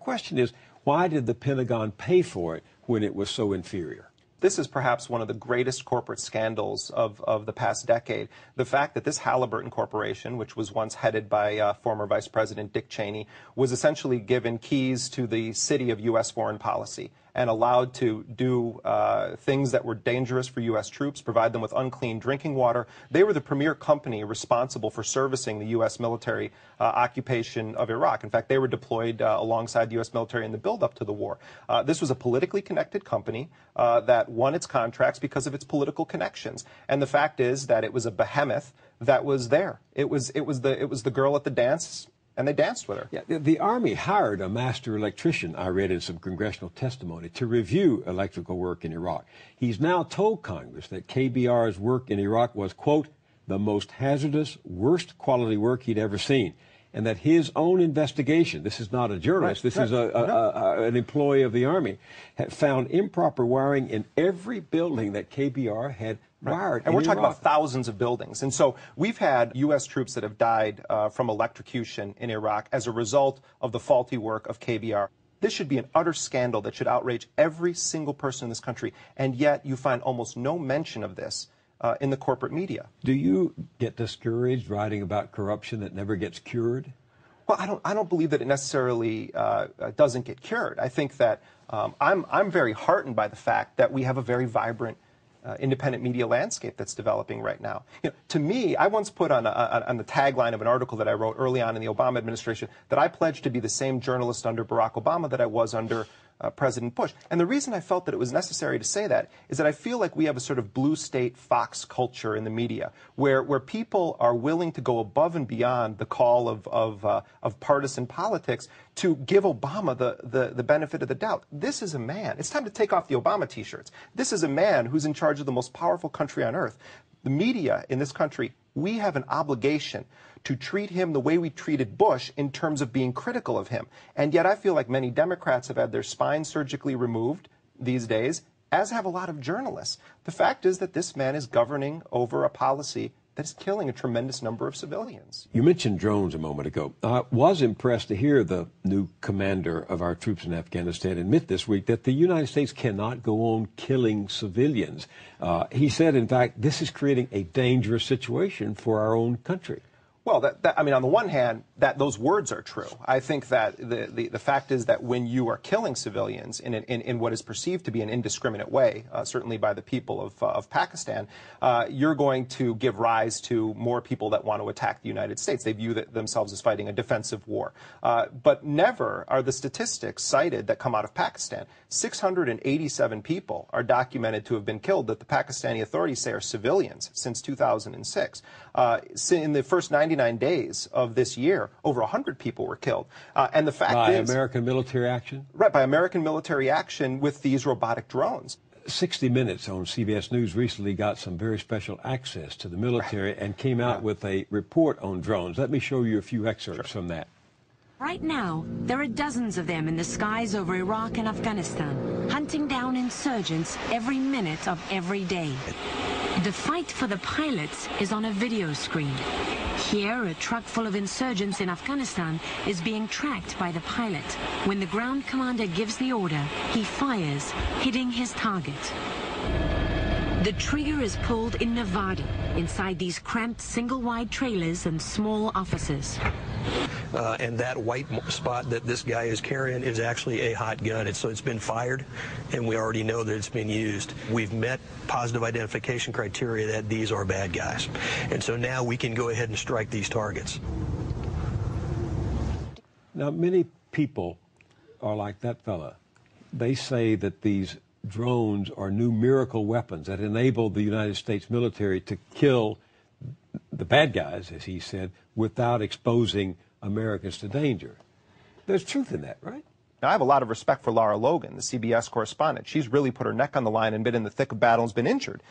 The question is, why did the Pentagon pay for it when it was so inferior? This is perhaps one of the greatest corporate scandals of the past decade. The fact that this Halliburton Corporation, which was once headed by former Vice President Dick Cheney, was essentially given keys to the city of U.S. foreign policy and allowed to do things that were dangerous for U.S. troops, provide them with unclean drinking water. They were the premier company responsible for servicing the U.S. military occupation of Iraq. In fact, they were deployed alongside the U.S. military in the buildup to the war. This was a politically connected company that won its contracts because of its political connections. And the fact is that it was a behemoth that was there. It was the girl at the dance, and they danced with her. Yeah, the Army hired a master electrician, I read in some congressional testimony, to review electrical work in Iraq. He's now told Congress that KBR's work in Iraq was, quote, the most hazardous, worst quality work he'd ever seen. And that his own investigation, this is not a journalist, this is an employee of the Army, had found improper wiring in every building that KBR had wired. And we're talking about thousands of buildings. And so we've had U.S. troops that have died from electrocution in Iraq as a result of the faulty work of KBR. This should be an utter scandal that should outrage every single person in this country. And yet you find almost no mention of this in the corporate media. Do you get discouraged writing about corruption that never gets cured? Well, I don't believe that it necessarily doesn't get cured. I think that I'm very heartened by the fact that we have a very vibrant independent media landscape that's developing right now. You know, to me, I once put on the tagline of an article that I wrote early on in the Obama administration that I pledged to be the same journalist under Barack Obama that I was under President Bush. And the reason I felt that it was necessary to say that is that I feel like we have a sort of blue state Fox culture in the media where people are willing to go above and beyond the call of partisan politics to give Obama the benefit of the doubt. This is a man. It's time to take off the Obama T-shirts. This is a man who's in charge of the most powerful country on earth. The media in this country, we have an obligation to treat him the way we treated Bush in terms of being critical of him. And yet I feel like many Democrats have had their spine surgically removed these days, as have a lot of journalists. The fact is that this man is governing over a policy that is killing a tremendous number of civilians. You mentioned drones a moment ago. I was impressed to hear the new commander of our troops in Afghanistan admit this week that the United States cannot go on killing civilians. He said, in fact, this is creating a dangerous situation for our own country. Well, I mean, on the one hand, those words are true. I think that the fact is that when you are killing civilians in what is perceived to be an indiscriminate way, certainly by the people of Pakistan, you're going to give rise to more people that want to attack the United States. They view themselves as fighting a defensive war. But never are the statistics cited that come out of Pakistan. 687 people are documented to have been killed that the Pakistani authorities say are civilians since 2006. In the first 99 days of this year, over 100 people were killed. And the fact is... By American military action? Right, by American military action with these robotic drones. 60 Minutes on CBS News recently got some very special access to the military and came out with a report on drones. Let me show you a few excerpts from that. Right now, there are dozens of them in the skies over Iraq and Afghanistan, hunting down insurgents every minute of every day. The fight for the pilots is on a video screen. Here, a truck full of insurgents in Afghanistan is being tracked by the pilot. When the ground commander gives the order, he fires, hitting his target. The trigger is pulled in Nevada, inside these cramped single-wide trailers and small offices. And that white spot that this guy is carrying is actually a hot gun. So it's been fired, and we already know that it's been used. We've met positive identification criteria that these are bad guys. And so now we can go ahead and strike these targets. Now, many people are like that fella. They say that these drones are new miracle weapons that enable the United States military to kill the bad guys, as he said, without exposing Americans to danger. There's truth in that, right? Now, I have a lot of respect for Lara Logan, the CBS correspondent. She's really put her neck on the line and been in the thick of battle and has been injured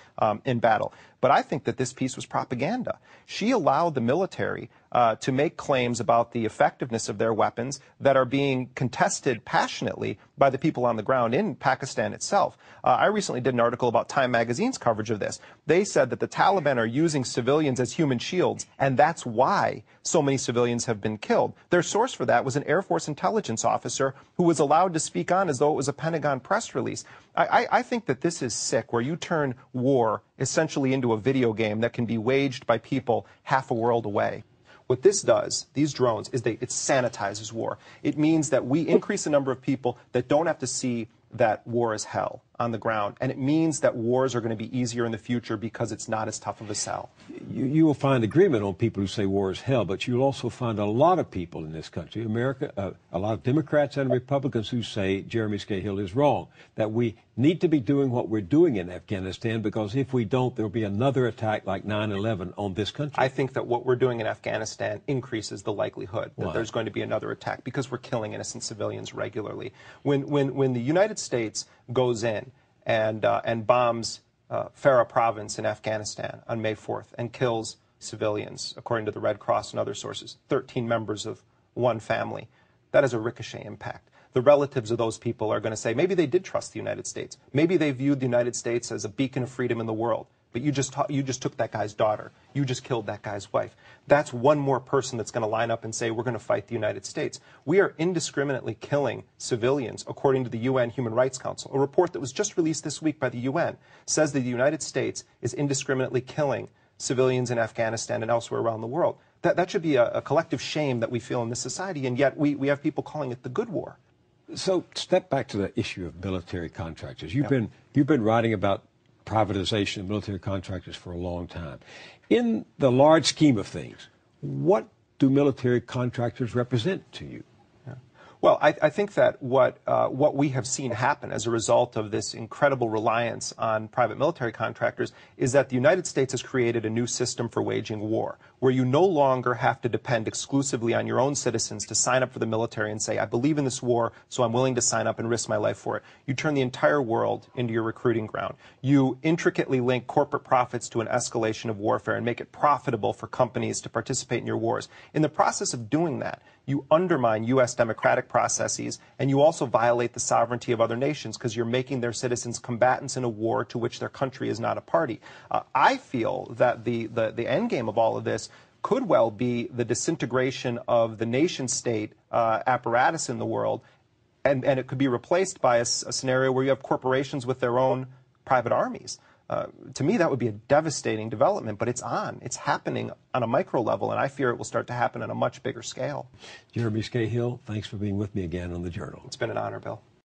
in battle. But I think that this piece was propaganda. She allowed the military to make claims about the effectiveness of their weapons that are being contested passionately by the people on the ground in Pakistan itself. I recently did an article about Time Magazine's coverage of this. They said that the Taliban are using civilians as human shields, and that's why so many civilians have been killed. Their source for that was an Air Force intelligence officer who was allowed to speak on as though it was a Pentagon press release. I think that this is sick, where you turn war essentially into a video game that can be waged by people half a world away. What this does, these drones, is it sanitizes war. It means that we increase the number of people that don't have to see that war is hell on the ground. And it means that wars are going to be easier in the future because it's not as tough of a sell. You will find agreement on people who say war is hell, but you'll also find a lot of people in this country, America, a lot of Democrats and Republicans who say Jeremy Scahill is wrong, that we need to be doing what we're doing in Afghanistan, because if we don't, there'll be another attack like 9/11 on this country. I think that what we're doing in Afghanistan increases the likelihood that there's going to be another attack, because we're killing innocent civilians regularly. When the United States goes in and bombs Farah province in Afghanistan on May 4th and kills civilians, according to the Red Cross and other sources, 13 members of one family, that has a ricochet impact. The relatives of those people are going to say, maybe they did trust the United States. Maybe they viewed the United States as a beacon of freedom in the world. But you just took that guy's daughter. You just killed that guy's wife. That's one more person that's going to line up and say, we're going to fight the United States. We are indiscriminately killing civilians, according to the UN Human Rights Council. A report that was just released this week by the UN says that the United States is indiscriminately killing civilians in Afghanistan and elsewhere around the world. That should be a collective shame that we feel in this society, and yet we have people calling it the good war. So step back to the issue of military contractors. You've been writing about privatization of military contractors for a long time. In the large scheme of things, what do military contractors represent to you? Well, I think that what we have seen happen as a result of this incredible reliance on private military contractors is that the United States has created a new system for waging war, where you no longer have to depend exclusively on your own citizens to sign up for the military and say, I believe in this war, so I'm willing to sign up and risk my life for it. You turn the entire world into your recruiting ground. You intricately link corporate profits to an escalation of warfare and make it profitable for companies to participate in your wars. In the process of doing that, you undermine U.S. democratic processes, and you also violate the sovereignty of other nations, because you're making their citizens combatants in a war to which their country is not a party. I feel that the end game of all of this could well be the disintegration of the nation-state apparatus in the world, and it could be replaced by a scenario where you have corporations with their own private armies. To me, that would be a devastating development, but it's happening on a micro level, and I fear it will start to happen on a much bigger scale. Jeremy Scahill, thanks for being with me again on The Journal. It's been an honor, Bill.